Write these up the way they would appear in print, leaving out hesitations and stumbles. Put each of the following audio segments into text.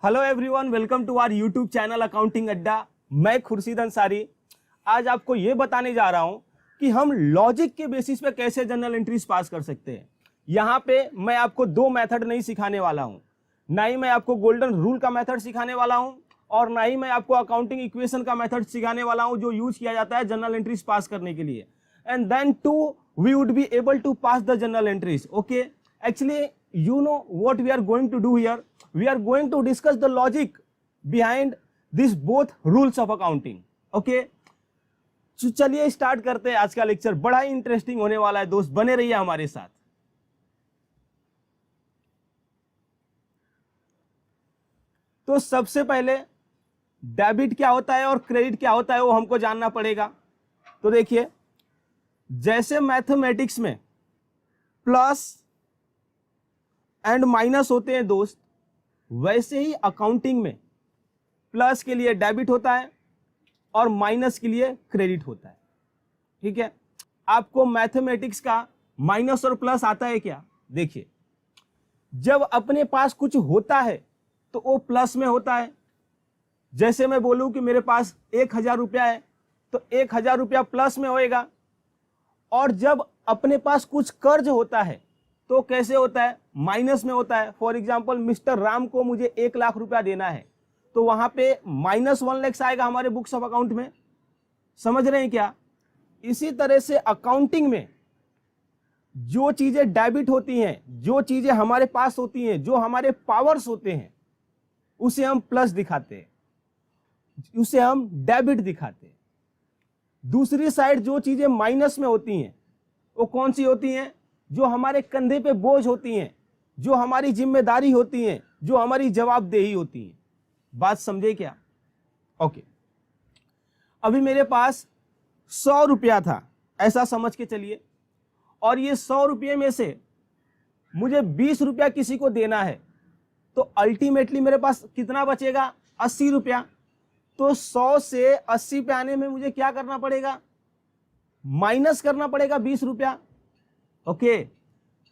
Hello everyone, welcome to our YouTube channel accounting Adda. मैं खुर्शीद अंसारी आज आपको ये बताने जा रहा हूं कि हम लॉजिक के बेसिस पे कैसे जर्नल एंट्रीज पास कर सकते हैं। यहाँ पे मैं आपको दो मेथड नहीं सिखाने वाला हूँ, ना ही मैं आपको गोल्डन रूल का मेथड सिखाने वाला हूँ और ना ही मैं आपको अकाउंटिंग इक्वेशन का मेथड सिखाने वाला हूँ जो यूज किया जाता है जर्नल एंट्रीज पास करने के लिए। And then to we would be able to pass the journal entries. Okay, actually you know what we are going to do here. We are going to discuss the logic behind these both rules of accounting. Okay, तो चलिए start करते हैं। आज का lecture बड़ा ही interesting होने वाला है दोस्त, बने रहिए हमारे साथ। तो सबसे पहले डेबिट क्या होता है और क्रेडिट क्या होता है वो हमको जानना पड़ेगा। तो देखिए, जैसे मैथमेटिक्स में प्लस एंड माइनस होते हैं दोस्त, वैसे ही अकाउंटिंग में प्लस के लिए डेबिट होता है और माइनस के लिए क्रेडिट होता है। ठीक है, आपको मैथमेटिक्स का माइनस और प्लस आता है क्या? देखिए, जब अपने पास कुछ होता है तो वो प्लस में होता है। जैसे मैं बोलूं कि मेरे पास 1000 रुपया है तो 1000 रुपया प्लस में होएगा। और जब अपने पास कुछ कर्ज होता है तो कैसे होता है? माइनस में होता है। फॉर एग्जाम्पल, मिस्टर राम को मुझे 1 लाख रुपया देना है तो वहां पे -1 लाख आएगा हमारे बुक्स ऑफ अकाउंट में। समझ रहे हैं क्या? इसी तरह से अकाउंटिंग में जो चीजें डेबिट होती हैं, जो चीजें हमारे पास होती हैं, जो हमारे पावर्स होते हैं, उसे हम प्लस दिखाते हैं, उसे हम डेबिट दिखाते हैं। दूसरी साइड जो चीजें माइनस में होती हैं वो कौन सी होती हैं? जो हमारे कंधे पे बोझ होती हैं, जो हमारी जिम्मेदारी होती हैं, जो हमारी जवाबदेही होती हैं। बात समझे क्या? ओके, अभी मेरे पास 100 रुपया था, ऐसा समझ के चलिए, और ये 100 रुपये में से मुझे 20 रुपया किसी को देना है तो अल्टीमेटली मेरे पास कितना बचेगा? 80 रुपया। तो 100 से 80 पे आने में मुझे क्या करना पड़ेगा? माइनस करना पड़ेगा 20 रुपया। ओके,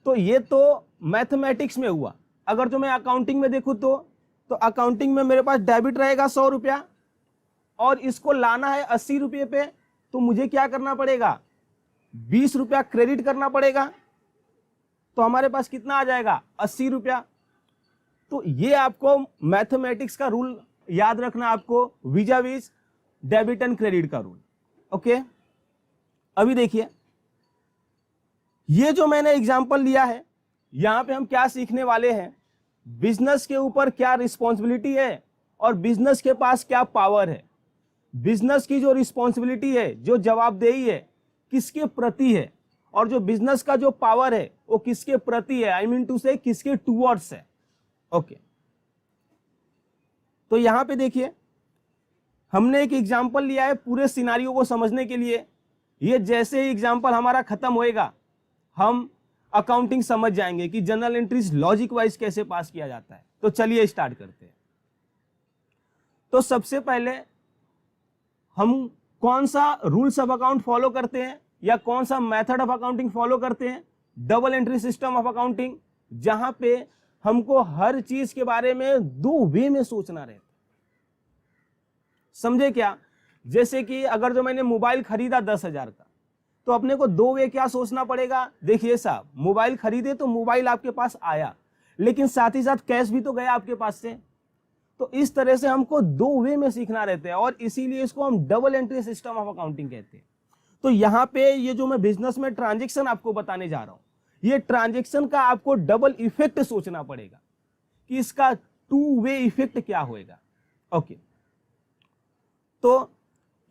तो ये तो मैथमेटिक्स में हुआ। अगर जो मैं अकाउंटिंग में देखूं तो अकाउंटिंग में मेरे पास डेबिट रहेगा 100 रुपया और इसको लाना है 80 रुपये पे, तो मुझे क्या करना पड़ेगा? 20 रुपया क्रेडिट करना पड़ेगा। तो हमारे पास कितना आ जाएगा? 80 रुपया। तो ये आपको मैथमेटिक्स का रूल याद रखना, आपको विजा विज डेबिट एंड क्रेडिट का रूल। ओके, अभी देखिए, ये जो मैंने एग्जाम्पल लिया है, यहां पे हम क्या सीखने वाले हैं? बिजनेस के ऊपर क्या रिस्पॉन्सिबिलिटी है और बिजनेस के पास क्या पावर है। बिजनेस की जो रिस्पॉन्सिबिलिटी है, जो जवाबदेही है, किसके प्रति है, और जो बिजनेस का जो पावर है वो किसके प्रति है, आई मीन टू से किसके टूवर्ड्स है। ओके, तो यहां पे देखिए, हमने एक एग्जाम्पल लिया है पूरे सिनारियो को समझने के लिए। ये जैसे ही एग्जाम्पल हमारा खत्म होएगा, हम अकाउंटिंग समझ जाएंगे कि जर्नल एंट्रीज लॉजिक वाइज कैसे पास किया जाता है। तो चलिए स्टार्ट करते हैं। तो सबसे पहले हम कौन सा रूल्स ऑफ अकाउंट फॉलो करते हैं या कौन सा मेथड ऑफ अकाउंटिंग फॉलो करते हैं? Double entry system of accounting, जहां पे हमको हर चीज के बारे में दो वे में सोचना रहता है। समझे क्या? जैसे कि अगर जो मैंने मोबाइल खरीदा 10,000 का, तो अपने को दो वे क्या सोचना पड़ेगा? देखिए साहब, मोबाइल खरीदे तो मोबाइल आपके पास आया, लेकिन साथ ही साथ कैश भी तो गया आपके पास से। तो इस तरह से हमको दो वे में सीखना रहता है और इसीलिए इसको हम double entry system of accounting कहते हैं। तो यहाँ पे ये जो मैं बिजनेस में ट्रांजेक्शन आपको बताने जा रहा हूं, ये ट्रांजेक्शन का आपको डबल इफेक्ट सोचना पड़ेगा कि इसका 2 वे इफेक्ट क्या होएगा। ओके, तो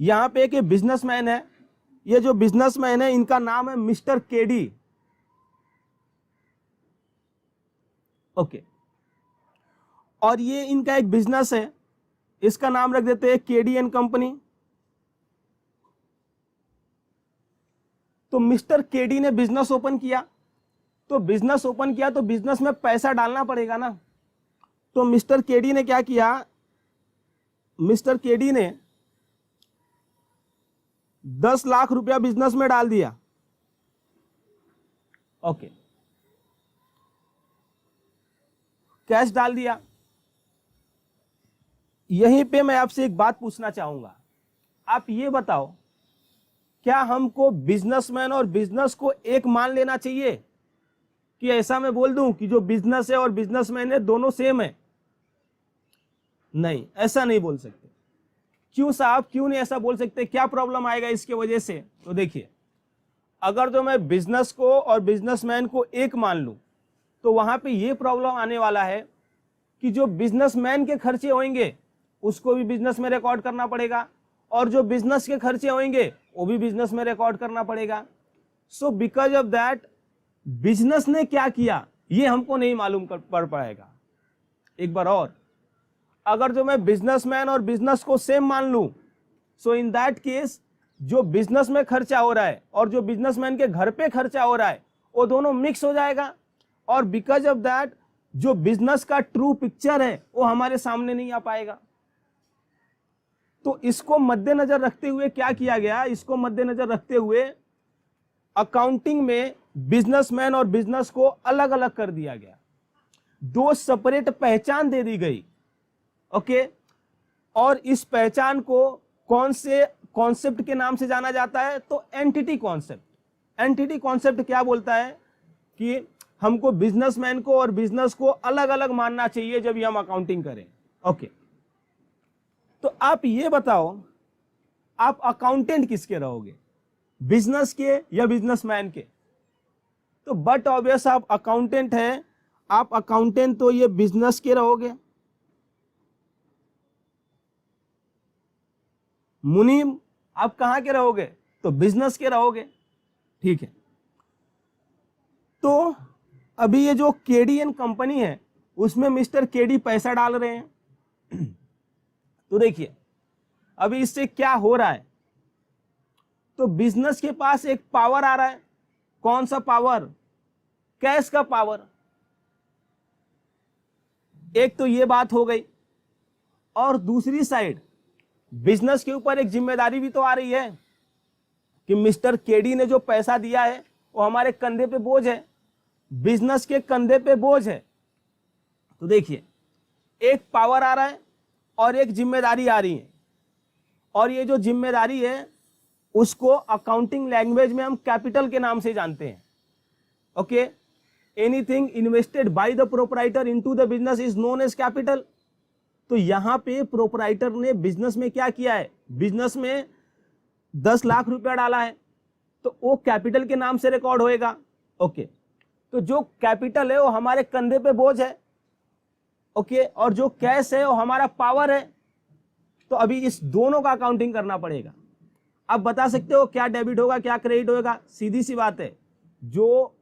यहाँ पे एक बिजनेसमैन है, ये जो बिजनेसमैन है इनका नाम है मिस्टर केडी। ओके, और ये इनका एक बिजनेस है, इसका नाम रख देते हैं केडी एंड कंपनी। तो मिस्टर केडी ने बिजनेस ओपन किया, तो बिजनेस में पैसा डालना पड़ेगा ना। तो मिस्टर केडी ने क्या किया? मिस्टर केडी ने 10 लाख रुपया बिजनेस में डाल दिया। ओके, कैश डाल दिया। यहीं पे मैं आपसे एक बात पूछना चाहूंगा, आप ये बताओ, क्या हमको बिजनेसमैन और बिजनेस को एक मान लेना चाहिए, कि ऐसा मैं बोल दूं कि जो बिजनेस है और बिजनेसमैन है दोनों सेम है? नहीं, ऐसा नहीं बोल सकते। क्यों साहब, क्यों नहीं ऐसा बोल सकते? क्या प्रॉब्लम आएगा इसके वजह से? तो देखिए, अगर तो मैं बिजनेस को और बिजनेसमैन को एक मान लूं तो वहां पे ये प्रॉब्लम आने वाला है कि जो बिजनेसमैन के खर्चे होंगे उसको भी बिजनेस में रिकॉर्ड करना पड़ेगा, और जो बिजनेस के खर्चे होंगे वो भी बिजनेस में रिकॉर्ड करना पड़ेगा। So because of that business ने क्या किया ये हमको नहीं मालूम पड़ पाएगा। एक बार और, अगर जो मैं बिजनेसमैन और बिजनेस को सेम मान लूं, सो इन दैट केस जो बिजनेस में खर्चा हो रहा है और जो बिजनेसमैन के घर पे खर्चा हो रहा है वो दोनों मिक्स हो जाएगा, और बिकॉज ऑफ दैट जो बिजनेस का ट्रू पिक्चर है वो हमारे सामने नहीं आ पाएगा। तो इसको मद्देनजर रखते हुए क्या किया गया, इसको मद्देनजर रखते हुए अकाउंटिंग में बिजनेसमैन और बिजनेस को अलग अलग कर दिया गया, दो सेपरेट पहचान दे दी गई। ओके, और इस पहचान को कौन से कॉन्सेप्ट के नाम से जाना जाता है? तो एंटिटी कॉन्सेप्ट। एंटिटी कॉन्सेप्ट क्या बोलता है कि हमको बिजनेसमैन को और बिजनेस को अलग अलग मानना चाहिए जब हम अकाउंटिंग करें। ओके, तो आप ये बताओ, आप अकाउंटेंट किसके रहोगे, बिजनेस के या बिजनेसमैन के? तो बट ऑब्वियस आप अकाउंटेंट हैं, आप अकाउंटेंट तो ये बिजनेस के रहोगे। मुनीम आप कहां के रहोगे? तो बिजनेस के रहोगे। ठीक है, तो अभी ये जो केडीएन कंपनी है उसमें मिस्टर केडी पैसा डाल रहे हैं। तो देखिए अभी इससे क्या हो रहा है, तो बिजनेस के पास एक पावर आ रहा है। कौन सा पावर? कैश का पावर। एक तो ये बात हो गई, और दूसरी साइड बिजनेस के ऊपर एक जिम्मेदारी भी तो आ रही है कि मिस्टर केडी ने जो पैसा दिया है वो हमारे कंधे पे बोझ है, बिजनेस के कंधे पे बोझ है। तो देखिए, एक पावर आ रहा है और एक जिम्मेदारी आ रही है, और ये जो जिम्मेदारी है उसको अकाउंटिंग लैंग्वेज में हम कैपिटल के नाम से जानते हैं। Okay, anything invested by the proprietor into the business is known as capital. तो यहां पे प्रोप्राइटर ने बिजनेस में क्या किया है, बिजनेस में 10 लाख रुपया डाला है, तो वो कैपिटल के नाम से रिकॉर्ड होएगा। ओके, तो जो कैपिटल है वो हमारे कंधे पे बोझ है। ओके, और जो कैश है वो हमारा पावर है। तो अभी इस दोनों का अकाउंटिंग करना पड़ेगा। आप बता सकते हो क्या डेबिट होगा क्या क्रेडिट होगा? सीधी सी बात है, जो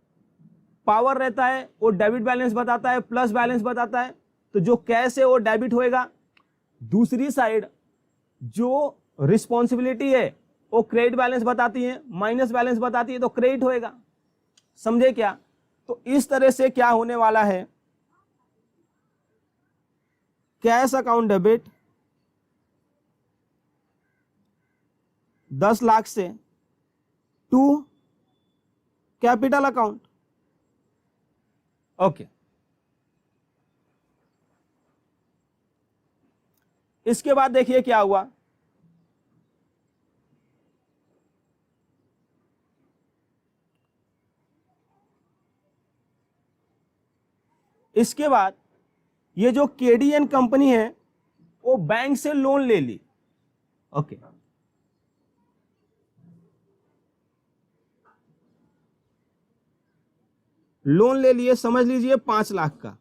पावर रहता है वो डेबिट बैलेंस बताता है, प्लस बैलेंस बताता है, तो जो कैश है वो डेबिट होएगा। दूसरी साइड जो रिस्पॉन्सिबिलिटी है वो क्रेडिट बैलेंस बताती है, माइनस बैलेंस बताती है, तो क्रेडिट होएगा। समझे क्या? तो इस तरह से क्या होने वाला है, कैश अकाउंट डेबिट 10 लाख से टू कैपिटल अकाउंट। ओके, इसके बाद देखिए क्या हुआ। इसके बाद ये जो केडीएन कंपनी है वो बैंक से लोन ले ली। ओके, लोन ले लिए, समझ लीजिए 5 लाख का।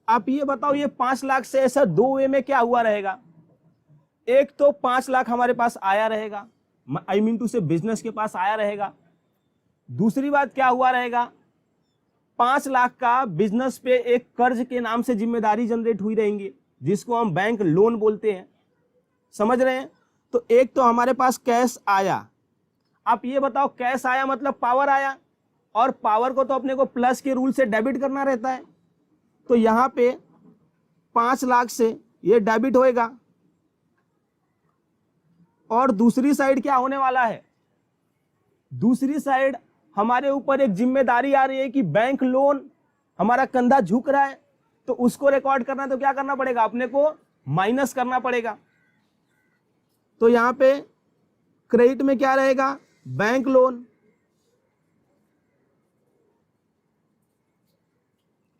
आप ये बताओ, ये 5 लाख से ऐसा दो वे में क्या हुआ रहेगा। एक तो 5 लाख हमारे पास आया रहेगा, आई मीन टू से बिजनेस के पास आया रहेगा। दूसरी बात क्या हुआ रहेगा, 5 लाख का बिजनेस पे एक कर्ज के नाम से जिम्मेदारी जनरेट हुई रहेंगी, जिसको हम बैंक लोन बोलते हैं। समझ रहे हैं? तो एक तो हमारे पास कैश आया। आप ये बताओ, कैश आया मतलब पावर आया, और पावर को तो अपने को प्लस के रूल से डेबिट करना रहता है। तो यहां पे 5 लाख से ये डेबिट होएगा, और दूसरी साइड क्या होने वाला है, दूसरी साइड हमारे ऊपर एक जिम्मेदारी आ रही है कि बैंक लोन, हमारा कंधा झुक रहा है, तो उसको रिकॉर्ड करना है तो क्या करना पड़ेगा, अपने को माइनस करना पड़ेगा। तो यहां पे क्रेडिट में क्या रहेगा, बैंक लोन,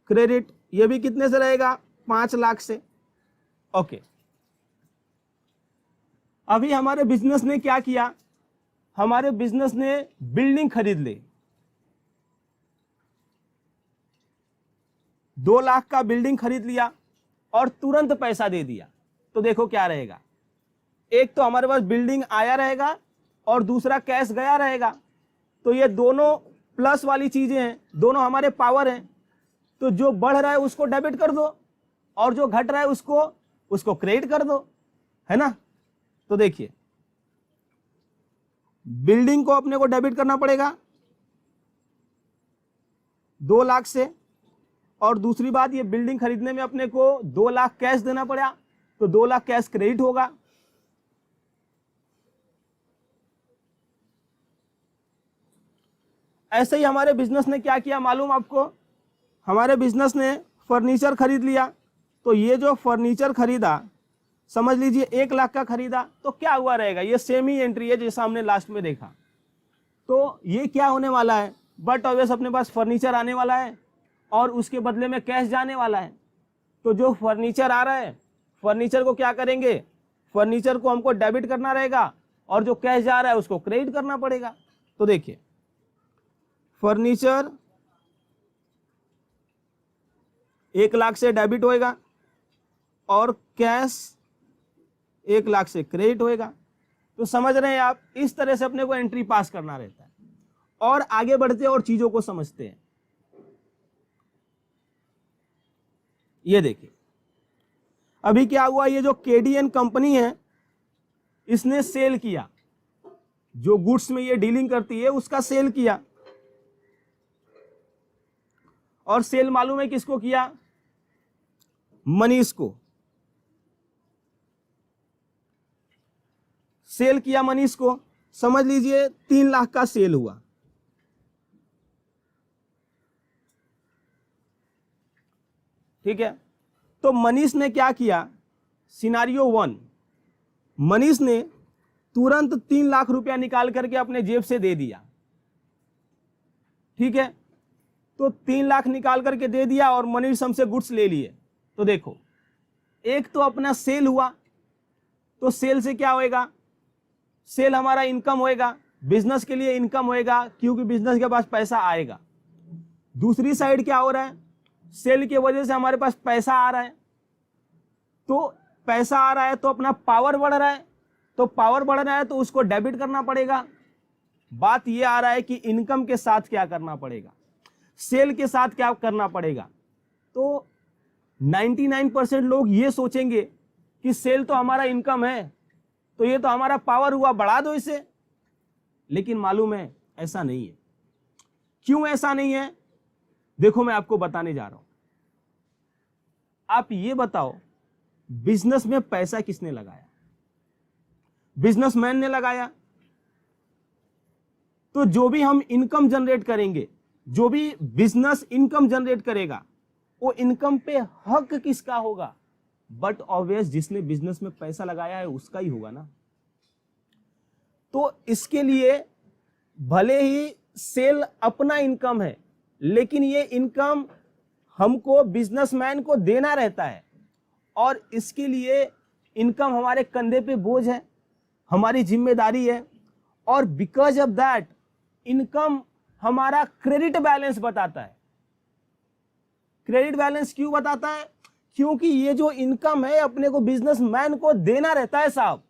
क्रेडिट, ये भी कितने से रहेगा, 5 लाख से। ओके, अभी हमारे बिजनेस ने क्या किया, हमारे बिजनेस ने बिल्डिंग खरीद ली, 2 लाख का बिल्डिंग खरीद लिया और तुरंत पैसा दे दिया। तो देखो क्या रहेगा, एक तो हमारे पास बिल्डिंग आया रहेगा और दूसरा कैश गया रहेगा। तो ये दोनों प्लस वाली चीजें हैं, दोनों हमारे पावर हैं। तो जो बढ़ रहा है उसको डेबिट कर दो और जो घट रहा है उसको क्रेडिट कर दो, है ना। तो देखिए, बिल्डिंग को अपने को डेबिट करना पड़ेगा 2 लाख से, और दूसरी बात, ये बिल्डिंग खरीदने में अपने को 2 लाख कैश देना पड़ा, तो 2 लाख कैश क्रेडिट होगा। ऐसे ही हमारे बिजनेस ने क्या किया मालूम आपको, हमारे बिजनेस ने फर्नीचर खरीद लिया। तो ये जो फर्नीचर खरीदा, समझ लीजिए 1 लाख का खरीदा, तो क्या हुआ रहेगा, ये सेम ही एंट्री है जैसा हमने लास्ट में देखा। तो ये क्या होने वाला है, बट ऑब्वियस अपने पास फर्नीचर आने वाला है और उसके बदले में कैश जाने वाला है। तो जो फर्नीचर आ रहा है, फर्नीचर को क्या करेंगे, फर्नीचर को हमको डेबिट करना रहेगा और जो कैश जा रहा है उसको क्रेडिट करना पड़ेगा। तो देखिए, फर्नीचर 1 लाख से डेबिट होएगा और कैश 1 लाख से क्रेडिट होएगा। तो समझ रहे हैं आप, इस तरह से अपने को एंट्री पास करना रहता है। और आगे बढ़ते और चीजों को समझते हैं। ये देखिए, अभी क्या हुआ, ये जो केडीएन कंपनी है इसने सेल किया, जो गुड्स में ये डीलिंग करती है उसका सेल किया। और सेल मालूम है किसको किया, मनीष को सेल किया, मनीष को। समझ लीजिए 3 लाख का सेल हुआ। ठीक है, तो मनीष ने क्या किया, सिनारियो 1, मनीष ने तुरंत 3 लाख रुपया निकाल करके अपने जेब से दे दिया। ठीक है, तो 3 लाख निकाल करके दे दिया और मनीष हमसे गुड्स ले लिए। तो देखो, एक तो अपना सेल हुआ, तो सेल से क्या होएगा, सेल हमारा इनकम होएगा, बिजनेस के लिए इनकम होएगा क्योंकि बिजनेस के पास पैसा आएगा। दूसरी साइड क्या हो रहा है, सेल की वजह से हमारे पास पैसा आ रहा है। तो पैसा आ रहा है तो अपना पावर बढ़ रहा है, तो पावर बढ़ रहा है तो उसको डेबिट करना पड़ेगा। बात ये आ रहा है कि इनकम के साथ क्या करना पड़ेगा, सेल के साथ क्या करना पड़ेगा। तो 99% लोग ये सोचेंगे कि सेल तो हमारा इनकम है, तो ये तो हमारा पावर हुआ, बढ़ा दो इसे। लेकिन मालूम है ऐसा नहीं है। क्यों ऐसा नहीं है, देखो मैं आपको बताने जा रहा हूं। आप ये बताओ, बिजनेस में पैसा किसने लगाया, बिजनेसमैन ने लगाया। तो जो भी हम इनकम जनरेट करेंगे, जो भी बिजनेस इनकम जनरेट करेगा, वो इनकम पे हक किसका होगा, बट ऑब्वियस जिसने बिजनेस में पैसा लगाया है उसका ही होगा ना। तो इसके लिए भले ही सेल अपना इनकम है, लेकिन ये इनकम हमको बिजनेसमैन को देना रहता है और इसके लिए इनकम हमारे कंधे पे बोझ है, हमारी जिम्मेदारी है। और बिकॉज ऑफ दैट इनकम हमारा क्रेडिट बैलेंस बताता है। क्रेडिट बैलेंस क्यों बताता है, क्योंकि ये जो इनकम है अपने को बिजनेसमैन को देना रहता है साहब।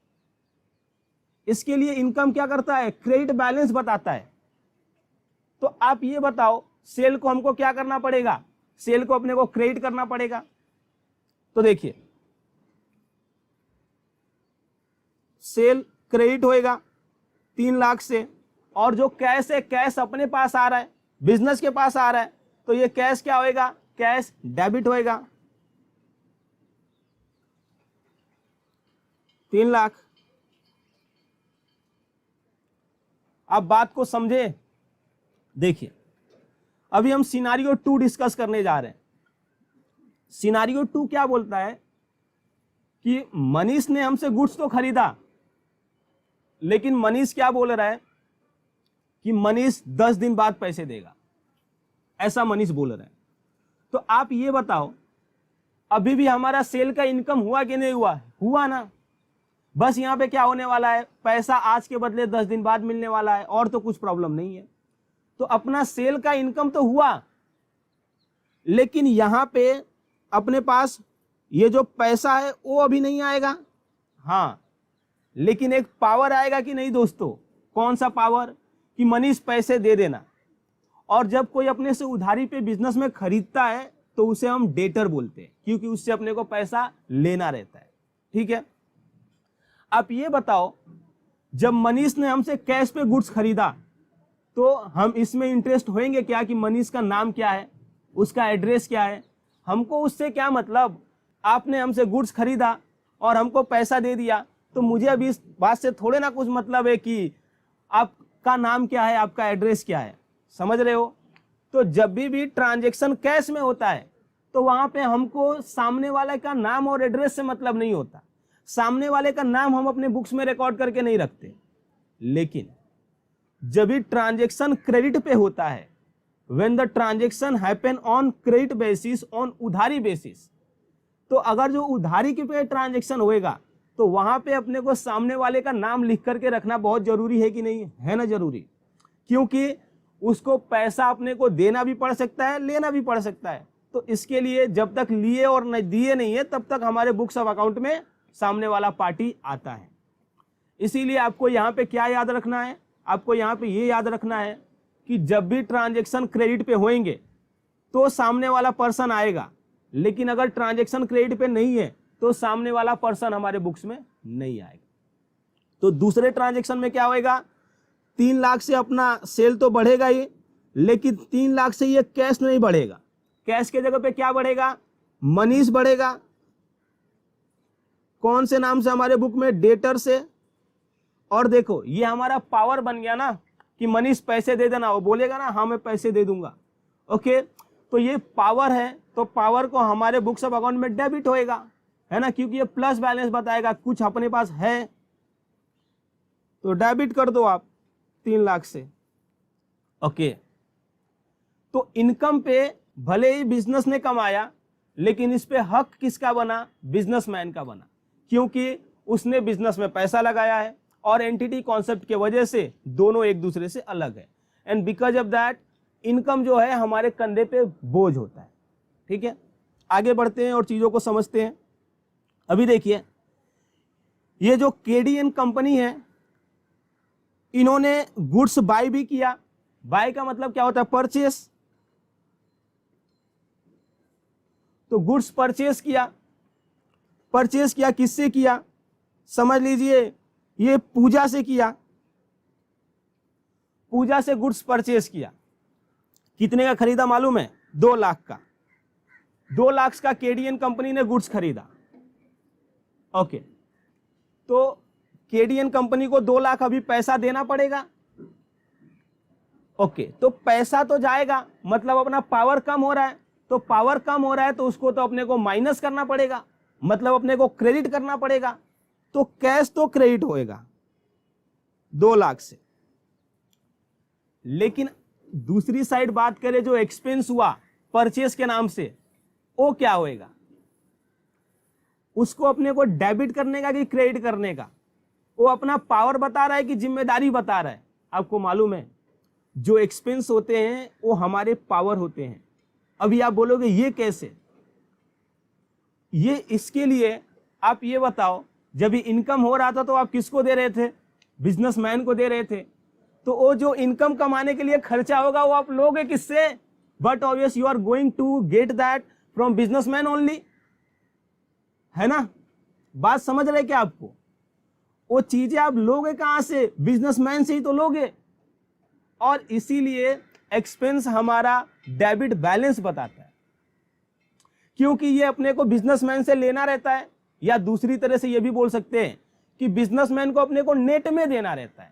इसके लिए इनकम क्या करता है, क्रेडिट बैलेंस बताता है। तो आप ये बताओ, सेल को हमको क्या करना पड़ेगा, सेल को अपने को क्रेडिट करना पड़ेगा। तो देखिए, सेल क्रेडिट होएगा 3 लाख से, और जो कैश है, कैश अपने पास आ रहा है, बिजनेस के पास आ रहा है, तो ये कैश क्या होएगा, कैश डेबिट होएगा 3 लाख। अब बात को समझे, देखिए अभी हम सिनारियो 2 डिस्कस करने जा रहे हैं। सिनारियो 2 क्या बोलता है कि मनीष ने हमसे गुड्स तो खरीदा, लेकिन मनीष क्या बोल रहा है कि मनीष 10 दिन बाद पैसे देगा, ऐसा मनीष बोल रहा है। तो आप ये बताओ, अभी भी हमारा सेल का इनकम हुआ कि नहीं हुआ? हुआ ना। बस यहाँ पे क्या होने वाला है, पैसा आज के बदले 10 दिन बाद मिलने वाला है, और तो कुछ प्रॉब्लम नहीं है। तो अपना सेल का इनकम तो हुआ, लेकिन यहाँ पे अपने पास ये जो पैसा है वो अभी नहीं आएगा। हाँ, लेकिन एक पावर आएगा कि नहीं दोस्तों? कौन सा पावर? कि मनीष पैसे दे देना। और जब कोई अपने से उधारी पे बिजनेस में खरीदता है तो उसे हम डेटर बोलते हैं, क्योंकि उससे अपने को पैसा लेना रहता है। ठीक है, आप ये बताओ, जब मनीष ने हमसे कैश पे गुड्स खरीदा तो हम इसमें इंटरेस्ट होंगे क्या कि मनीष का नाम क्या है, उसका एड्रेस क्या है? हमको उससे क्या मतलब? आपने हमसे गुड्स खरीदा और हमको पैसा दे दिया, तो मुझे अभी इस बात से थोड़े ना कुछ मतलब है कि आपका नाम क्या है, आपका एड्रेस क्या है। समझ रहे हो? तो जब भी ट्रांजैक्शन कैश में होता है तो वहां पे हमको सामने वाले का नाम और एड्रेस से मतलब नहीं होता। सामने वाले का नाम हम अपने बुक्स में रिकॉर्ड करके नहीं रखते। लेकिन जब भी ट्रांजैक्शन क्रेडिट पे होता है, when the transaction happen on credit basis, on उधारी बेसिस, तो अगर जो उधारी के पे ट्रांजैक्शन होएगा तो वहां पे अपने को सामने वाले का नाम लिख करके रखना बहुत जरूरी है कि नहीं है? ना जरूरी, क्योंकि उसको पैसा अपने को देना भी पड़ सकता है, लेना भी पड़ सकता है। तो इसके लिए जब तक लिए और न दिए नहीं है तब तक हमारे बुक्स ऑफ अकाउंट में सामने वाला पार्टी आता है। इसीलिए आपको यहाँ पे क्या याद रखना है? आपको यहाँ पे ये याद रखना है कि जब भी ट्रांजैक्शन क्रेडिट पे होंगे तो सामने वाला पर्सन आएगा, लेकिन अगर ट्रांजैक्शन क्रेडिट पे नहीं है तो सामने वाला पर्सन हमारे बुक्स में नहीं आएगा। तो दूसरे ट्रांजैक्शन में क्या होएगा? 3 लाख से अपना सेल तो बढ़ेगा ही, लेकिन 3 लाख से ये कैश नहीं बढ़ेगा। कैश के जगह पे क्या बढ़ेगा? मनीष बढ़ेगा। कौन से नाम से? हमारे बुक में डेटर से। और देखो, ये हमारा पावर बन गया ना कि मनीष पैसे दे देना। वो बोलेगा ना हाँ मैं पैसे दे दूंगा। ओके, तो ये पावर है, तो पावर को हमारे बुक्स ऑफ अकाउंट में डेबिट होएगा, है ना, क्योंकि ये प्लस बैलेंस बताएगा, कुछ अपने पास है तो डेबिट कर दो आप 3 लाख से। ओके, तो इनकम पे भले ही बिजनेस ने कमाया, लेकिन इस पे हक किसका बना? बिजनेसमैन का बना, क्योंकि उसने बिजनेस में पैसा लगाया है और एंटिटी कॉन्सेप्ट के वजह से दोनों एक दूसरे से अलग है। And because of that income जो है हमारे कंधे पे बोझ होता है। ठीक है, आगे बढ़ते हैं और चीजों को समझते हैं। अभी देखिए, ये जो केडीएन कंपनी है, इन्होंने गुड्स बाय भी किया। बाय का मतलब क्या होता है? परचेस। तो गुड्स परचेस किया। परचेस किया किससे किया? समझ लीजिए, ये पूजा से किया। पूजा से गुड्स परचेस किया। कितने का खरीदा मालूम है? 2 लाख का। 2 लाख का केडीएन कंपनी ने गुड्स खरीदा। ओके, तो केडीएन कंपनी को 2 लाख अभी पैसा देना पड़ेगा। ओके, तो पैसा तो जाएगा, मतलब अपना पावर कम हो रहा है। तो पावर कम हो रहा है तो उसको तो अपने को माइनस करना पड़ेगा, मतलब अपने को क्रेडिट करना पड़ेगा। तो कैश तो क्रेडिट होएगा 2 लाख से, लेकिन दूसरी साइड बात करें, जो एक्सपेंस हुआ परचेस के नाम से, वो क्या होएगा? उसको अपने को डेबिट करने का कि क्रेडिट करने का? वो अपना पावर बता रहा है कि जिम्मेदारी बता रहा है? आपको मालूम है, जो एक्सपेंस होते हैं वो हमारे पावर होते हैं। अभी आप बोलोगे ये कैसे? ये इसके लिए आप ये बताओ, जब इनकम हो रहा था तो आप किसको दे रहे थे? बिजनेसमैन को दे रहे थे। तो वो जो इनकम कमाने के लिए खर्चा होगा वो आप लोगे किससे? But obvious you are going to get that from businessman only, है ना? बात समझ रहे क्या आपको? वो चीजें आप लोगे कहां से? बिजनेसमैन से ही तो लोगे। और इसीलिए एक्सपेंस हमारा डेबिट बैलेंस बताता है, क्योंकि ये अपने को बिजनेसमैन से लेना रहता है, या दूसरी तरह से ये भी बोल सकते हैं कि बिजनेसमैन को अपने को नेट में देना रहता है।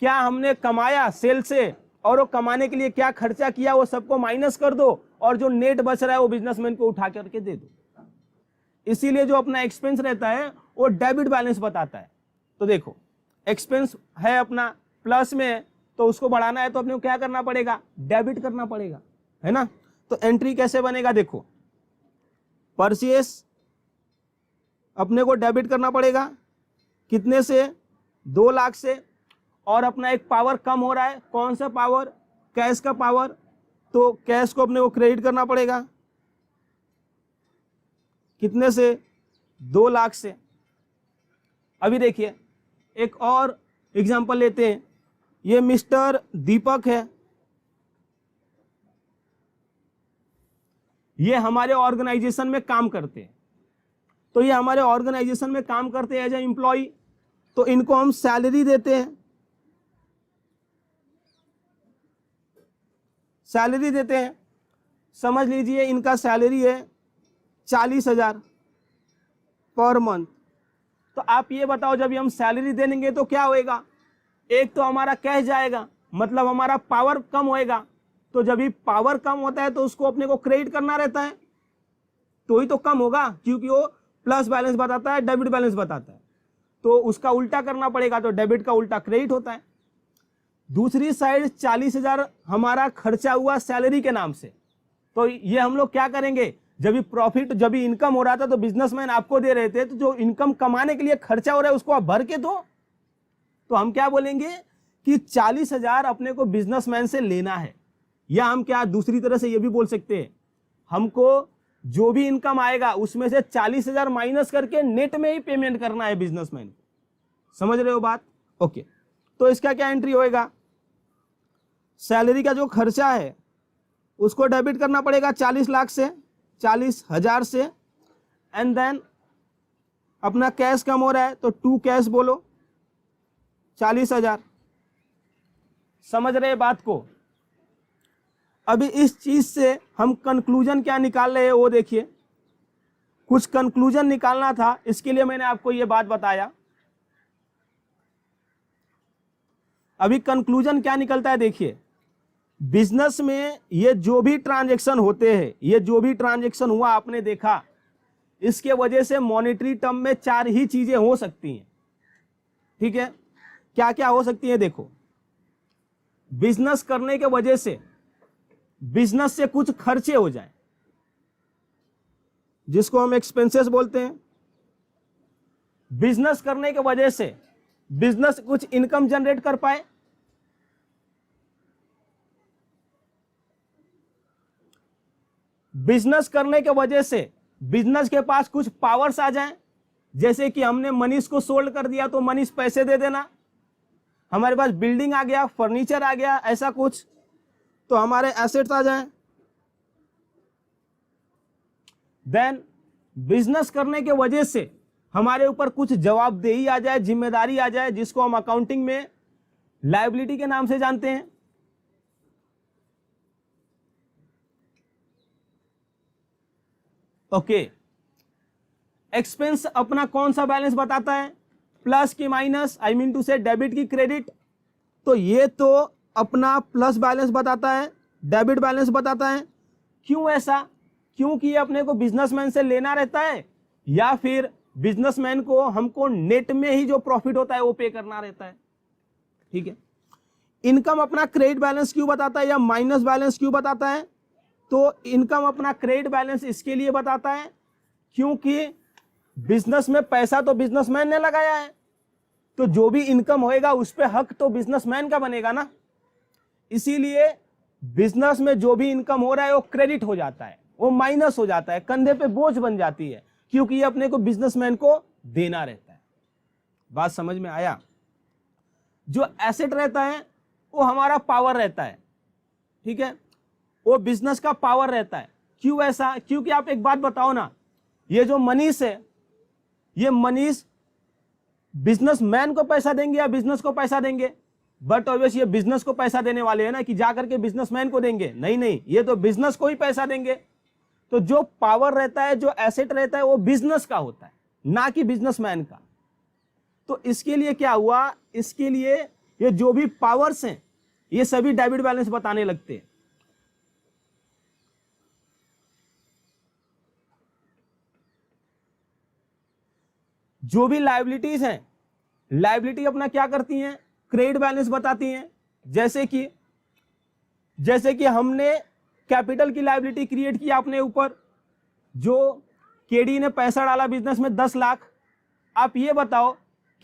क्या हमने कमाया सेल से और वो कमाने के लिए क्या खर्चा किया वो सबको माइनस कर दो और जो नेट बच रहा है वो बिजनेसमैन को उठा करके दे दो। इसीलिए जो अपना एक्सपेंस रहता है वो डेबिट बैलेंस बताता है। तो देखो एक्सपेंस है अपना प्लस में, तो उसको बढ़ाना है तो अपने को क्या करना पड़ेगा, डेबिट करना पड़ेगा, है ना। तो एंट्री कैसे बनेगा, देखो परचेस अपने को डेबिट करना पड़ेगा, कितने से, 2 लाख से, और अपना एक पावर कम हो रहा है, कौन सा पावर, कैश का पावर, तो कैश को अपने को क्रेडिट करना पड़ेगा, कितने से, 2 लाख से। अभी देखिए एक और एग्जांपल लेते हैं, ये मिस्टर दीपक है, ये हमारे ऑर्गेनाइजेशन में काम करते हैं। तो ये हमारे ऑर्गेनाइजेशन में काम करते हैं एज ए एम्प्लॉय, तो इनको हम सैलरी देते हैं, सैलरी देते हैं। समझ लीजिए इनका सैलरी है 40,000 पर मंथ। तो आप ये बताओ जब हम सैलरी देंगे तो क्या होएगा, एक तो हमारा कैश जाएगा, मतलब हमारा पावर कम होएगा। तो जब भी पावर कम होता है तो उसको अपने को क्रेडिट करना रहता है, तो ही तो कम होगा, क्योंकि वो प्लस बैलेंस बताता है, डेबिट बैलेंस बताता है। तो उसका उल्टा करना पड़ेगा, तो डेबिट का उल्टा क्रेडिट होता है। दूसरी साइड 40,000 हमारा खर्चा हुआ सैलरी के नाम से, तो ये हम लोग क्या करेंगे, जब भी प्रॉफिट, जब भी इनकम हो रहा था तो बिजनेसमैन आपको दे रहे थे, तो जो इनकम कमाने के लिए खर्चा हो रहा है उसको आप भर के दो। तो हम क्या बोलेंगे कि 40,000 अपने को बिजनेसमैन से लेना है, या हम क्या दूसरी तरह से ये भी बोल सकते हैं, हमको जो भी इनकम आएगा उसमें से 40,000 माइनस करके नेट में ही पेमेंट करना है बिजनेसमैन को। समझ रहे हो बात, ओके। तो इसका क्या एंट्री होएगा, सैलरी का जो खर्चा है उसको डेबिट करना पड़ेगा 40 लाख से, 40,000 से, एंड देन अपना कैश कम हो रहा है तो टू कैश बोलो 40,000। समझ रहे बात को। अभी इस चीज से हम कंक्लूजन क्या निकाल रहे हैं वो देखिए, कुछ कंक्लूजन निकालना था, इसके लिए मैंने आपको ये बात बताया। अभी कंक्लूजन क्या निकलता है, देखिए बिजनेस में ये जो भी ट्रांजैक्शन होते हैं, ये जो भी ट्रांजैक्शन हुआ आपने देखा, इसके वजह से मॉनेटरी टर्म में 4 ही चीजें हो सकती हैं। ठीक है, क्या क्या हो सकती है, देखो बिजनेस करने के वजह से बिजनेस से कुछ खर्चे हो जाए, जिसको हम एक्सपेंसेस बोलते हैं। बिजनेस करने के वजह से बिजनेस कुछ इनकम जनरेट कर पाए, बिजनेस करने के वजह से बिजनेस के पास कुछ पावर्स आ जाएं, जैसे कि हमने मनीष को सोल्ड कर दिया तो मनीष पैसे दे देना, हमारे पास बिल्डिंग आ गया, फर्नीचर आ गया, ऐसा कुछ, तो हमारे एसेट्स आ जाएं। देन बिजनेस करने के वजह से हमारे ऊपर कुछ जवाबदेही आ जाए, जिम्मेदारी आ जाए, जिसको हम अकाउंटिंग में लायबिलिटी के नाम से जानते हैं। ओके, एक्सपेंस अपना कौन सा बैलेंस बताता है, प्लस की माइनस, आई मीन टू से डेबिट की क्रेडिट। तो ये तो अपना प्लस बैलेंस बताता है, डेबिट बैलेंस बताता है। क्यों ऐसा, क्योंकि ये अपने को बिजनेसमैन से लेना रहता है, या फिर बिजनेसमैन को हमको नेट में ही जो प्रॉफिट होता है वो पे करना रहता है। ठीक है, इनकम अपना क्रेडिट बैलेंस क्यों बताता है या माइनस बैलेंस क्यों बताता है, तो इनकम अपना क्रेडिट बैलेंस इसके लिए बताता है क्योंकि बिजनेस में पैसा तो बिजनेसमैन ने लगाया है, तो जो भी इनकम होएगा उस पे हक तो बिजनेसमैन का बनेगा ना। इसीलिए बिजनेस में जो भी इनकम हो रहा है वो क्रेडिट हो जाता है, वो माइनस हो जाता है, कंधे पे बोझ बन जाती है, क्योंकि ये अपने को बिजनेसमैन को देना रहता है। बात समझ में आया। जो एसेट रहता है वो हमारा पावर रहता है, ठीक है, वो बिजनेस का पावर रहता है। क्यों ऐसा, क्योंकि आप एक बात बताओ ना, ये जो मनीष है, ये मनीष बिजनेसमैन को पैसा देंगे या बिजनेस को पैसा देंगे, बट ऑब्वियस ये बिजनेस को पैसा देने वाले हैं ना, कि जाकर के बिजनेसमैन को देंगे, नहीं नहीं, ये तो बिजनेस को ही पैसा देंगे। तो जो पावर रहता है, जो एसेट रहता है, वो बिजनेस का होता है, ना कि बिजनेसमैन का। तो इसके लिए क्या हुआ, इसके लिए ये जो भी पावर्स हैं ये सभी डेबिट बैलेंस बताने लगते हैं। जो भी लायबिलिटीज हैं, लायबिलिटी अपना क्या करती हैं, क्रेडिट बैलेंस बताती हैं। जैसे कि हमने कैपिटल की लायबिलिटी क्रिएट की अपने ऊपर, जो केडी ने पैसा डाला बिजनेस में 10 लाख। आप ये बताओ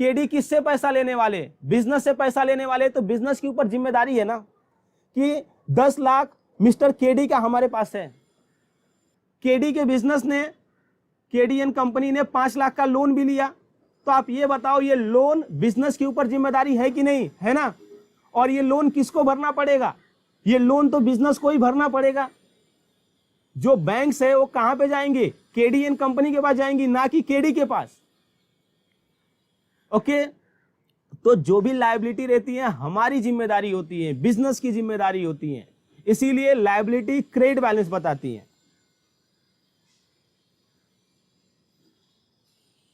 केडी किससे पैसा लेने वाले, बिजनेस से पैसा लेने वाले, तो बिजनेस के ऊपर जिम्मेदारी है ना कि 10 लाख मिस्टर केडी का हमारे पास है। केडी के बिजनेस ने, केडीएन कंपनी ने 5 लाख का लोन भी लिया, तो आप ये बताओ ये लोन बिजनेस के ऊपर जिम्मेदारी है कि नहीं, है ना। और ये लोन किसको भरना पड़ेगा, ये लोन तो बिजनेस को ही भरना पड़ेगा। जो बैंक है वो कहां पे जाएंगे, केडीएन कंपनी के पास जाएंगी, ना कि केडी के पास। ओके, तो जो भी लायबिलिटी रहती है हमारी जिम्मेदारी होती है, बिजनेस की जिम्मेदारी होती है, इसीलिए लायबिलिटी क्रेडिट बैलेंस बताती है।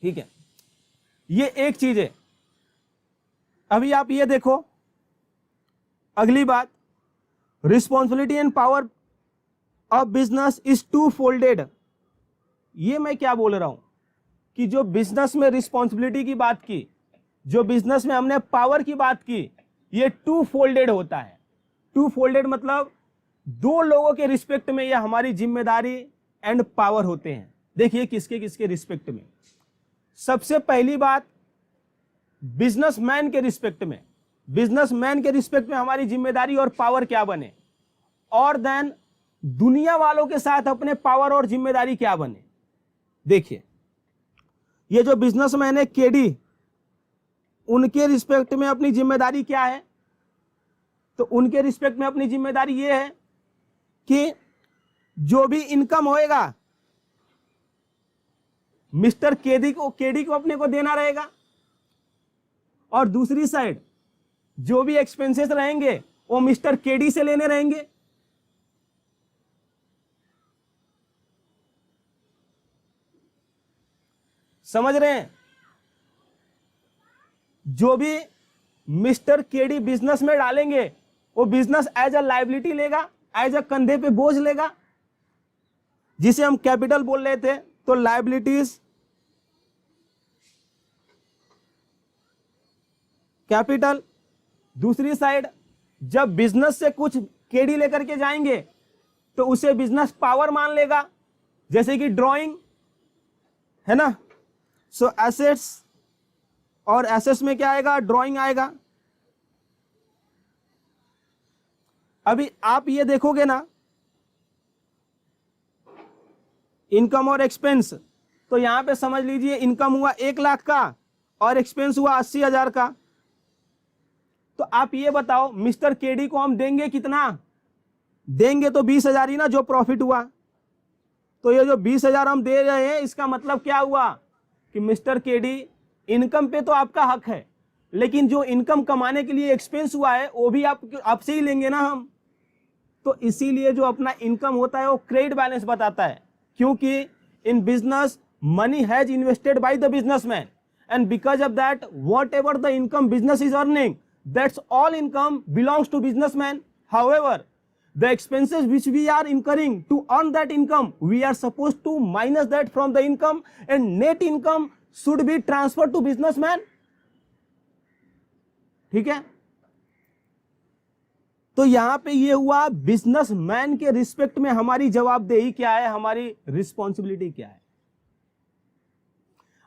ठीक है, ये एक चीज है। अभी आप ये देखो, अगली बात, responsibility and power of business is two folded. ये मैं क्या बोल रहा हूं कि जो बिजनेस में रिस्पॉन्सिबिलिटी की बात की, जो बिजनेस में हमने पावर की बात की, ये टू फोल्डेड होता है। टू फोल्डेड मतलब दो लोगों के रिस्पेक्ट में ये हमारी जिम्मेदारी एंड पावर होते हैं। देखिए किसके किसके रिस्पेक्ट में। सबसे पहली बात, बिजनेसमैन के रिस्पेक्ट में, बिजनेसमैन के रिस्पेक्ट में हमारी जिम्मेदारी और पावर क्या बने, और देन दुनिया वालों के साथ अपने पावर और जिम्मेदारी क्या बने। देखिए ये जो बिजनेसमैन है केडी, उनके रिस्पेक्ट में अपनी जिम्मेदारी क्या है, तो उनके रिस्पेक्ट में अपनी जिम्मेदारी ये है कि जो भी इनकम होएगा मिस्टर केडी को अपने को देना रहेगा, और दूसरी साइड जो भी एक्सपेंसेस रहेंगे वो मिस्टर केडी से लेने रहेंगे। समझ रहे हैं, जो भी मिस्टर केडी बिजनेस में डालेंगे वो बिजनेस एज अ लायबिलिटी लेगा, एज अ कंधे पे बोझ लेगा, जिसे हम कैपिटल बोल रहे थे। तो लायबिलिटीज कैपिटल। दूसरी साइड जब बिजनेस से कुछ केडी लेकर के जाएंगे तो उसे बिजनेस पावर मान लेगा, जैसे कि ड्राइंग है ना। सो एसेट्स, और एसेट्स में क्या आएगा, ड्राइंग आएगा। अभी आप ये देखोगे ना, इनकम और एक्सपेंस, तो यहां पे समझ लीजिए इनकम हुआ 1 लाख का और एक्सपेंस हुआ 80,000 का। तो आप ये बताओ मिस्टर केडी को हम देंगे कितना, देंगे तो 20,000 ही ना, जो प्रॉफिट हुआ। तो ये जो 20,000 हम दे रहे हैं, इसका मतलब क्या हुआ कि मिस्टर केडी, इनकम पे तो आपका हक है, लेकिन जो इनकम कमाने के लिए एक्सपेंस हुआ है वो भी आपसे ही लेंगे ना हम। तो इसीलिए जो अपना इनकम होता है वो क्रेडिट बैलेंस बताता है, क्योंकि in business money has invested by the businessman, and because of that whatever the income business is earning, that's all income belongs to businessman. However the expenses which we are incurring to earn that income, we are supposed to minus that from the income, and net income should be transferred to businessman. ठीक है, तो यहां पे ये हुआ businessman के respect में हमारी जवाबदेही क्या है, हमारी रिस्पॉन्सिबिलिटी क्या है।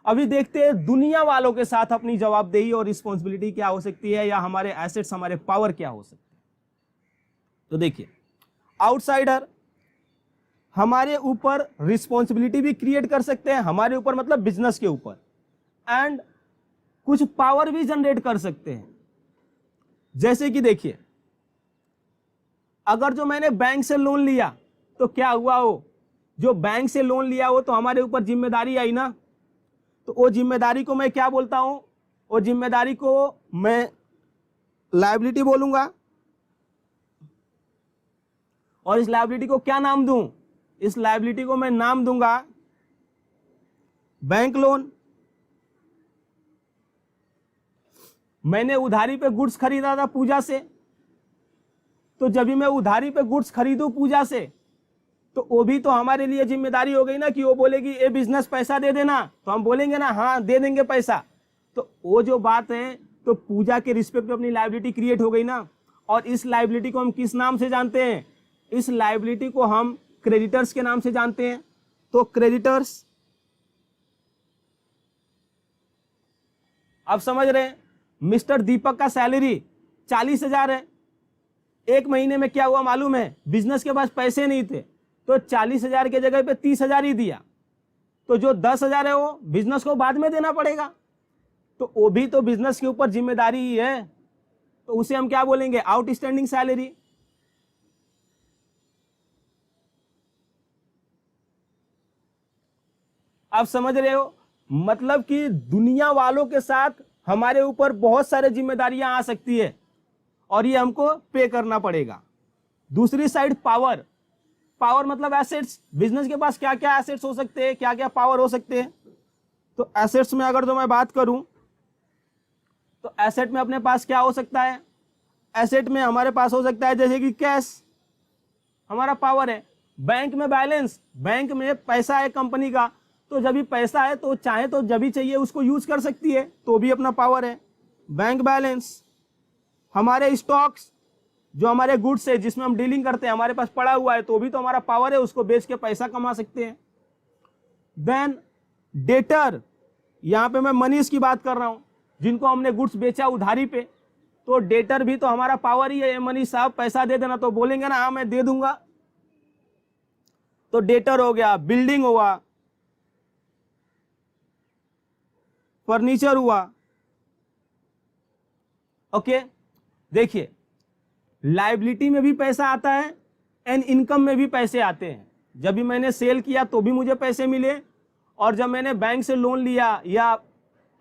अभी देखते हैं दुनिया वालों के साथ अपनी जवाबदेही और रिस्पॉन्सिबिलिटी क्या हो सकती है, या हमारे एसेट्स, हमारे पावर क्या हो सकते हैं। तो देखिए, आउटसाइडर हमारे ऊपर रिस्पॉन्सिबिलिटी भी क्रिएट कर सकते हैं, हमारे ऊपर मतलब बिजनेस के ऊपर, एंड कुछ पावर भी जनरेट कर सकते हैं। जैसे कि देखिए, अगर जो मैंने बैंक से लोन लिया तो क्या हुआ, वो जो बैंक से लोन लिया वो तो हमारे ऊपर जिम्मेदारी आई ना। तो वो जिम्मेदारी को मैं क्या बोलता हूं, वो जिम्मेदारी को मैं लायबिलिटी बोलूंगा, और इस लायबिलिटी को क्या नाम दूं, इस लायबिलिटी को मैं नाम दूंगा बैंक लोन। मैंने उधारी पे गुड्स खरीदा था पूजा से, तो जब भी मैं उधारी पे गुड्स खरीदूं पूजा से, तो वो भी तो हमारे लिए जिम्मेदारी हो गई ना कि वो बोलेगी ये बिजनेस पैसा दे देना, तो हम बोलेंगे ना हाँ दे देंगे पैसा। तो वो जो बात है, तो पूजा के रिस्पेक्ट में अपनी लायबिलिटी क्रिएट हो गई ना। और इस लायबिलिटी को हम किस नाम से जानते हैं? इस लायबिलिटी को हम क्रेडिटर्स के नाम से जानते हैं। तो क्रेडिटर्स, आप समझ रहे हैं, मिस्टर दीपक का सैलरी 40,000 है। एक महीने में क्या हुआ मालूम है? बिजनेस के पास पैसे नहीं थे, तो 40,000 के जगह पे 30,000 ही दिया। तो जो 10,000 है वो बिजनेस को बाद में देना पड़ेगा। तो वो भी तो बिजनेस के ऊपर जिम्मेदारी ही है, तो उसे हम क्या बोलेंगे? Outstanding salary. आप समझ रहे हो? मतलब कि दुनिया वालों के साथ हमारे ऊपर बहुत सारे जिम्मेदारियां आ सकती है और ये हमको पे करना पड़ेगा। दूसरी साइड पावर। पावर मतलब एसेट्स। बिजनेस के पास क्या क्या एसेट्स हो सकते हैं, क्या क्या पावर हो सकते हैं? तो एसेट्स में अगर तो मैं बात करूं, तो एसेट में अपने पास क्या हो सकता है? एसेट में हमारे पास हो सकता है जैसे कि कैश, हमारा पावर है। बैंक में बैलेंस, बैंक में पैसा है कंपनी का, तो जब भी पैसा है तो चाहे तो जब भी चाहिए उसको यूज कर सकती है, तो भी अपना पावर है। Bank balance. हमारे स्टॉक्स, जो हमारे गुड्स है जिसमें हम डीलिंग करते हैं, हमारे पास पड़ा हुआ है, तो भी तो हमारा पावर है, उसको बेच के पैसा कमा सकते हैं। देन डेटर, यहां पे मैं मनीष की बात कर रहा हूं, जिनको हमने गुड्स बेचा उधारी पे, तो डेटर भी तो हमारा पावर ही है। मनीष साहब पैसा दे देना, तो बोलेंगे ना हाँ मैं दे दूंगा, तो डेटर हो गया। बिल्डिंग हुआ, फर्नीचर हुआ। ओके, देखिए लायबिलिटी में भी पैसा आता है एंड इनकम में भी पैसे आते हैं। जब भी मैंने सेल किया तो भी मुझे पैसे मिले, और जब मैंने बैंक से लोन लिया या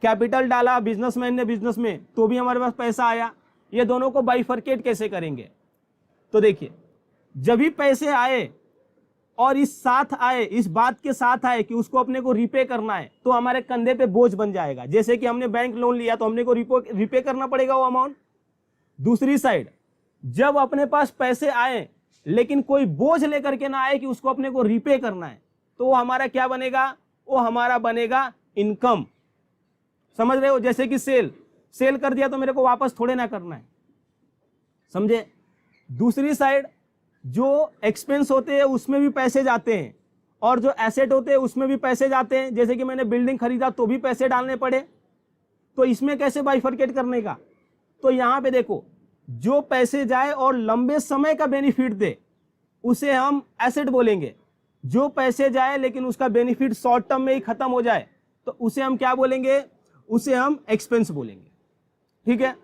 कैपिटल डाला बिजनेसमैन ने बिजनेस में, तो भी हमारे पास पैसा आया। ये दोनों को बाइफरकेट कैसे करेंगे? तो देखिए, जब भी पैसे आए और इस साथ आए, इस बात के साथ आए कि उसको अपने को रिपे करना है, तो हमारे कंधे पे बोझ बन जाएगा। जैसे कि हमने बैंक लोन लिया तो हमने को रिपे करना पड़ेगा वो अमाउंट। दूसरी साइड, जब अपने पास पैसे आए लेकिन कोई बोझ लेकर के ना आए कि उसको अपने को रिपे करना है, तो वो हमारा क्या बनेगा? वो हमारा बनेगा इनकम। समझ रहे हो? जैसे कि सेल कर दिया तो मेरे को वापस थोड़े ना करना है, समझे? दूसरी साइड, जो एक्सपेंस होते हैं उसमें भी पैसे जाते हैं, और जो एसेट होते हैं उसमें भी पैसे जाते हैं। जैसे कि मैंने बिल्डिंग खरीदा तो भी पैसे डालने पड़े, तो इसमें कैसे बाइफरकेट करने का? तो यहां पे देखो, जो पैसे जाए और लंबे समय का बेनिफिट दे उसे हम एसेट बोलेंगे। जो पैसे जाए लेकिन उसका बेनिफिट शॉर्ट टर्म में ही खत्म हो जाए, तो उसे हम क्या बोलेंगे? उसे हम एक्सपेंस बोलेंगे। ठीक है,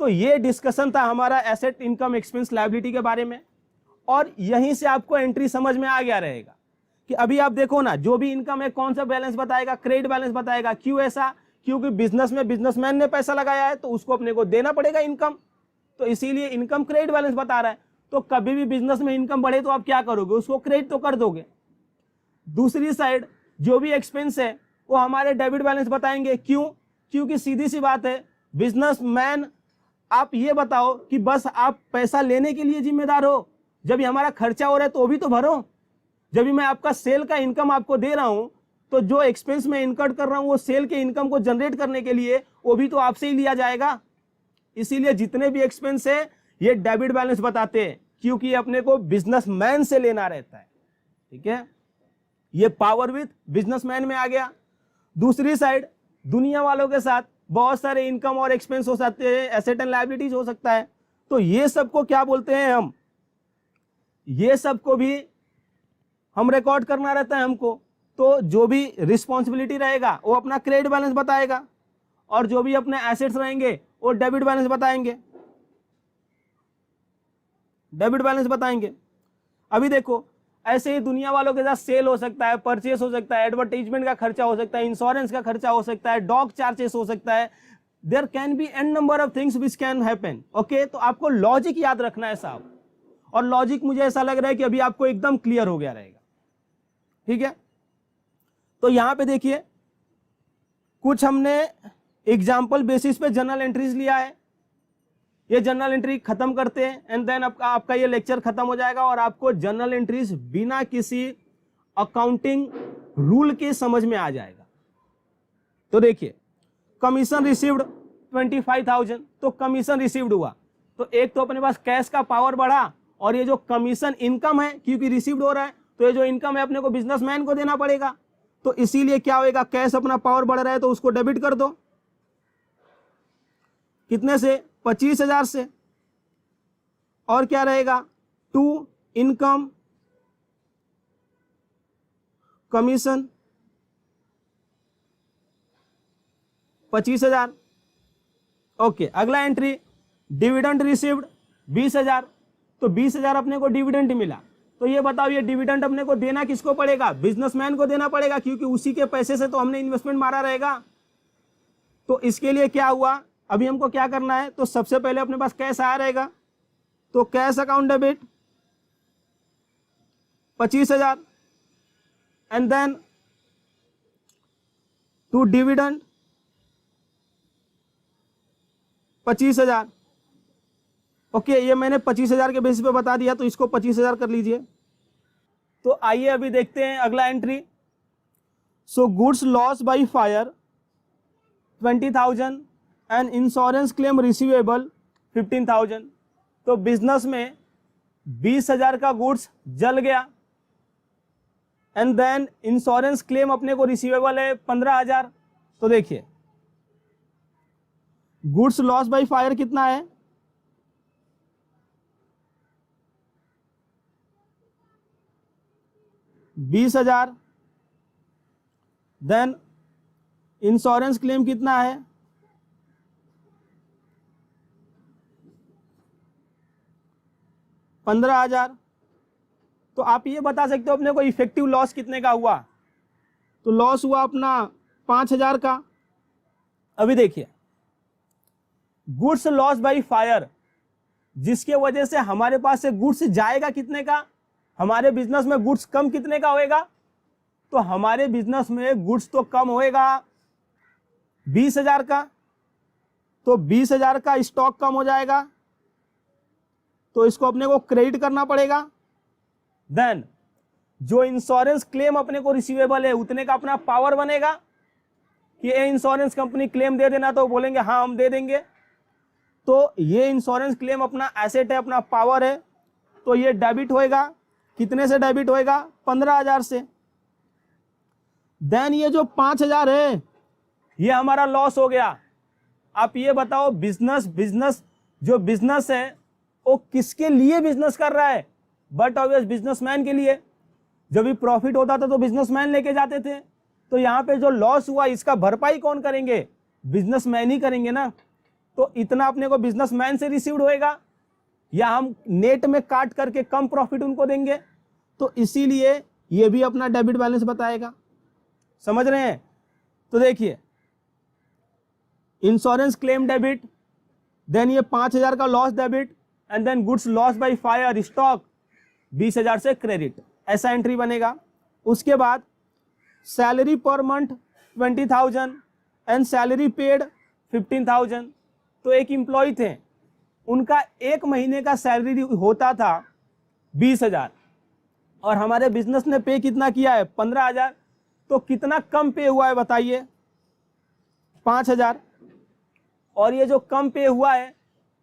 तो ये डिस्कशन था हमारा एसेट, इनकम, एक्सपेंस, लायबिलिटी के बारे में। और यहीं से आपको एंट्री समझ में आ गया रहेगा कि अभी आप देखो ना, जो भी इनकम है कौन सा बैलेंस बताएगा? क्रेडिट बैलेंस बताएगा। क्यों ऐसा? क्योंकि बिजनेस में बिजनेसमैन ने पैसा लगाया है, तो उसको अपने को देना पड़ेगा इनकम, तो इसीलिए इनकम क्रेडिट बैलेंस बता रहा है। तो कभी भी बिजनेस में इनकम बढ़े तो आप क्या करोगे? उसको क्रेडिट तो कर दोगे। दूसरी साइड, जो भी एक्सपेंस है वो हमारे डेबिट बैलेंस बताएंगे। क्यों? क्योंकि सीधी सी बात है, बिजनेसमैन, आप ये बताओ कि बस आप पैसा लेने के लिए जिम्मेदार हो? जब भी हमारा खर्चा हो रहा है तो भी तो भरो। जब भी मैं आपका सेल का इनकम आपको दे रहा हूं, तो जो एक्सपेंस मैं इनकर्ड कर रहा हूं वो सेल के इनकम को जनरेट करने के लिए, वो भी तो आपसे ही लिया जाएगा। इसीलिए जितने भी एक्सपेंस है ये डेबिट बैलेंस बताते हैं, क्योंकि ये अपने को बिजनेसमैन से लेना रहता है। ठीक है, ये पावर विथ बिजनेसमैन में आ गया। दूसरी साइड, दुनिया वालों के साथ बहुत सारे इनकम और एक्सपेंस हो सकते हैं, एसेट एंड लायबिलिटीज हो सकता है। तो ये सबको क्या बोलते हैं हम? ये सबको भी हम रिकॉर्ड करना रहता है हमको। तो जो भी रिस्पॉन्सिबिलिटी रहेगा वो अपना क्रेडिट बैलेंस बताएगा, और जो भी अपने एसेट्स रहेंगे वो डेबिट बैलेंस बताएंगे, डेबिट बैलेंस बताएंगे। अभी देखो, ऐसे ही दुनिया वालों के साथ सेल हो सकता है, परचेस हो सकता है, एडवर्टाइजमेंट का खर्चा हो सकता है, इंश्योरेंस का खर्चा हो सकता है, डॉग चार्जेस हो सकता है। There can be an number of things which can happen. Okay, तो आपको लॉजिक याद रखना है साहब, और लॉजिक मुझे ऐसा लग रहा है कि अभी आपको एकदम क्लियर हो गया रहेगा। ठीक है, तो यहां पे देखिए, कुछ हमने एग्जाम्पल बेसिस पे जर्नल एंट्रीज लिया है। ये जर्नल एंट्री खत्म करते हैं एंड देन आपका ये लेक्चर खत्म हो जाएगा और आपको जर्नल एंट्रीज बिना किसी अकाउंटिंग रूल के समझ में आ जाएगा। तो देखिए कमीशन रिसीव्ड 25,000, तो कमीशन रिसीव्ड हुआ, तो एक तो अपने पास कैश का पावर बढ़ा और ये जो कमीशन इनकम है क्योंकि रिसीव्ड हो रहा है तो ये जो इनकम है अपने को बिजनेसमैन को देना पड़ेगा, तो इसीलिए क्या होएगा, कैश अपना पावर बढ़ रहा है तो उसको डेबिट कर दो। कितने से, 25,000 से। और क्या रहेगा, टू इनकम कमीशन 25,000। ओके, अगला एंट्री डिविडेंड रिसीव्ड 20,000, तो 20,000 अपने को डिविडेंड मिला, तो ये बताओ ये डिविडेंड अपने को देना किसको पड़ेगा, बिजनेसमैन को देना पड़ेगा क्योंकि उसी के पैसे से तो हमने इन्वेस्टमेंट मारा रहेगा। तो इसके लिए क्या हुआ, अभी हमको क्या करना है, तो सबसे पहले अपने पास कैश आया रहेगा, तो cash account debit 25,000 and then to dividend 25,000। Okay, ये मैंने 25,000 के बेसिस पे बता दिया, तो इसको 25,000 कर लीजिए। तो आइए अभी देखते हैं अगला entry. So goods loss by fire 20,000 and insurance claim receivable 15,000। तो बिजनेस में 20,000 का गुड्स जल गया एंड देन इंश्योरेंस क्लेम अपने को रिसीवेबल है 15,000। तो देखिए गुड्स लॉस बाय फायर कितना है, 20,000, देन इंश्योरेंस क्लेम कितना है, 15,000। तो आप ये बता सकते हो अपने को इफेक्टिव लॉस कितने का हुआ, तो लॉस हुआ अपना 5,000 का। अभी देखिए गुड्स लॉस बाय फायर, जिसके वजह से हमारे पास से गुड्स जाएगा कितने का, हमारे बिजनेस में गुड्स कम कितने का होएगा, तो हमारे बिजनेस में गुड्स तो कम होएगा 20,000 का, तो 20,000 का स्टॉक कम हो जाएगा, तो इसको अपने को क्रेडिट करना पड़ेगा। देन जो इंश्योरेंस क्लेम अपने को रिसीवेबल है उतने का अपना पावर बनेगा कि ये इंश्योरेंस कंपनी क्लेम दे देना, तो बोलेंगे हाँ हम दे देंगे, तो ये इंश्योरेंस क्लेम अपना एसेट है, अपना पावर है, तो ये डेबिट होएगा, कितने से डेबिट होएगा, 15,000 से। देन ये जो 5,000 है ये हमारा लॉस हो गया। आप ये बताओ बिजनेस जो बिजनेस है वो किसके लिए बिजनेस कर रहा है, बट ऑब्वियस बिजनेसमैन के लिए। जब भी प्रॉफिट होता था तो बिजनेसमैन लेके जाते थे, तो यहाँ पे जो लॉस हुआ इसका भरपाई कौन करेंगे, बिजनेसमैन ही करेंगे ना। तो इतना अपने को बिजनेसमैन से रिसीव्ड होएगा या हम नेट में काट करके कम प्रॉफिट उनको देंगे, तो इसीलिए ये भी अपना डेबिट बैलेंस बताएगा। समझ रहे हैं। तो देखिए इंश्योरेंस क्लेम डेबिट, देन ये 5,000 का loss debit and then goods loss by fire stock 20,000 से क्रेडिट, ऐसा एंट्री बनेगा। उसके बाद salary per month 20,000 and salary paid 15,000। तो एक एम्प्लॉय थे, उनका एक महीने का सैलरी होता था 20,000 और हमारे बिजनेस ने पे कितना किया है, 15,000। तो कितना कम पे हुआ है बताइए, 5,000। और ये जो कम पे हुआ है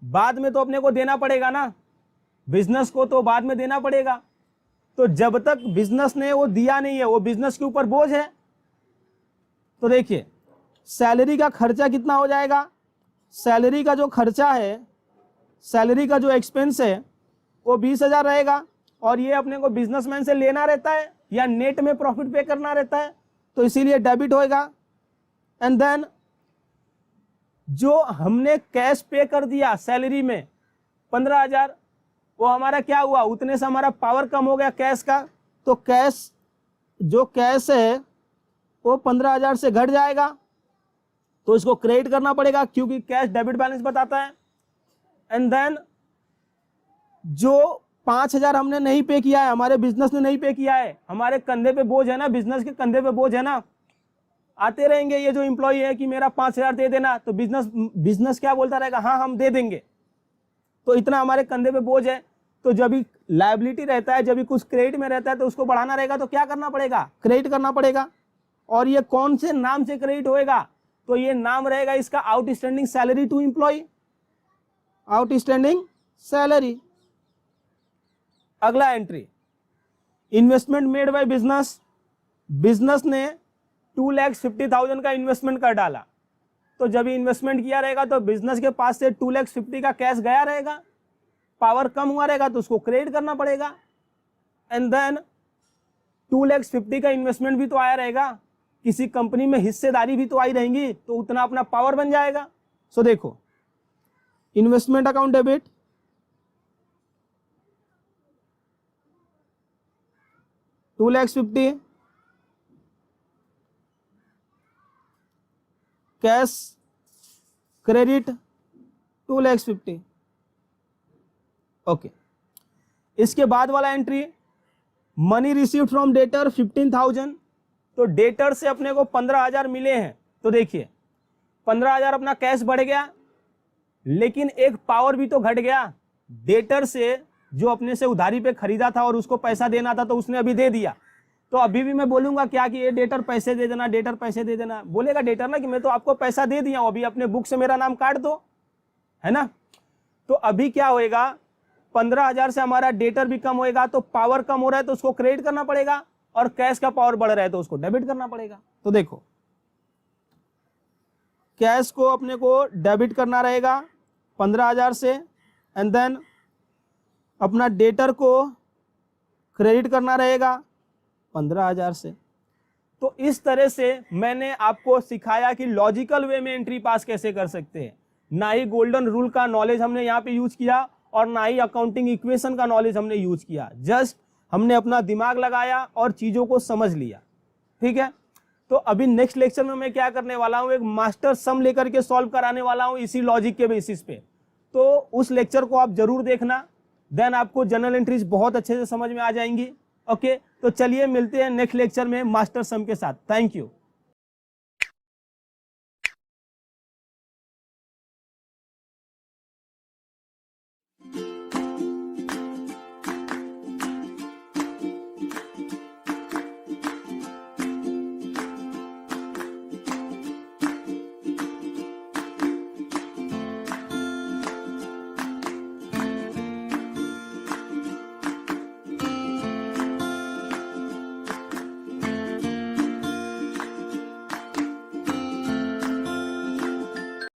बाद में तो अपने को देना पड़ेगा ना, बिजनेस को तो बाद में देना पड़ेगा। तो जब तक बिजनेस ने वो दिया नहीं है वो बिजनेस के ऊपर बोझ है। तो देखिए सैलरी का खर्चा कितना हो जाएगा, सैलरी का जो खर्चा है, सैलरी का जो एक्सपेंस है वो 20,000 रहेगा और ये अपने को बिजनेसमैन से लेना रहता है या नेट में प्रॉफिट पे करना रहता है, तो इसीलिए डेबिट होएगा। एंड देन जो हमने कैश पे कर दिया सैलरी में 15,000, वो हमारा क्या हुआ, उतने से हमारा पावर कम हो गया कैश का, तो कैश जो कैश है वो 15,000 से घट जाएगा, तो इसको क्रेडिट करना पड़ेगा क्योंकि कैश डेबिट बैलेंस बताता है। एंड देन जो 5,000 हमने नहीं पे किया है, हमारे बिजनेस ने नहीं पे किया है, हमारे कंधे पे बोझ है ना, बिजनेस के कंधे पे बोझ है ना, आते रहेंगे ये जो एम्प्लॉय है कि मेरा 5,000 दे देना, तो बिजनेस क्या बोलता रहेगा, हाँ हम दे देंगे। तो इतना हमारे कंधे पे बोझ है। तो जब भी लायबिलिटी रहता है, जब भी कुछ क्रेडिट में रहता है तो उसको बढ़ाना रहेगा, तो क्या करना पड़ेगा, क्रेडिट करना पड़ेगा। और ये कौन से नाम से क्रेडिट होएगा, तो ये नाम रहेगा इसका outstanding salary to employ, outstanding salary. अगला entry, investment made by business, business ने 2,50,000 का इन्वेस्टमेंट कर डाला। तो जब इन्वेस्टमेंट किया रहेगा तो बिजनेस के पास से 2,50,000 का कैश गया रहेगा, पावर कम हुआ रहेगा तो उसको क्रेडिट करना पड़ेगा। एंड देन 2,50,000 का इन्वेस्टमेंट भी तो आया रहेगा, किसी कंपनी में हिस्सेदारी भी तो आई रहेंगी, तो उतना अपना पावर बन जाएगा। सो देखो, investment account debit, $2,50,000 cash credit 2,50,000। Okay, इसके बाद वाला entry, money receive from debtor 15,000। तो डेटर से अपने को 15,000 मिले हैं। तो देखिए 15,000 अपना कैश बढ़ गया, लेकिन एक पावर भी तो घट गया। डेटर से जो अपने से उधारी पे खरीदा था और उसको पैसा देना था, तो उसने अभी दे दिया। तो अभी भी मैं बोलूंगा क्या कि ये डेटर पैसे दे देना, डेटर पैसे दे देना, बोलेगा डेटर ना कि मैं तो आपको पैसा दे दिया हूं, अभी अपने बुक से मेरा नाम काट दो, है ना। तो अभी क्या होएगा, 15,000 से हमारा डेटर भी कम होएगा, तो पावर कम हो रहा है तो उसको क्रेडिट करना पड़ेगा, और कैश का पावर बढ़ रहा है तो उसको डेबिट करना पड़ेगा। तो देखो, कैश को अपने को डेबिट करना रहेगा 15,000 से, एंड देन अपना डेटर को क्रेडिट करना रहेगा 15,000 से। तो इस तरह से मैंने आपको सिखाया कि लॉजिकल वे में एंट्री पास कैसे कर सकते हैं। ना ही गोल्डन रूल का नॉलेज हमने यहाँ पे यूज किया, और ना ही अकाउंटिंग इक्वेशन का नॉलेज हमने यूज किया, जस्ट हमने अपना दिमाग लगाया और चीजों को समझ लिया। ठीक है, तो अभी नेक्स्ट लेक्चर में मैं क्या करने वाला हूँ, एक मास्टर सम लेकर के सॉल्व कराने वाला हूँ इसी लॉजिक के बेसिस पे। तो उस लेक्चर को आप जरूर देखना, देन आपको जनरल एंट्रीज बहुत अच्छे से समझ में आ जाएंगी। ओके, तो चलिए मिलते हैं नेक्स्ट लेक्चर में मास्टर सम के साथ। Thank you.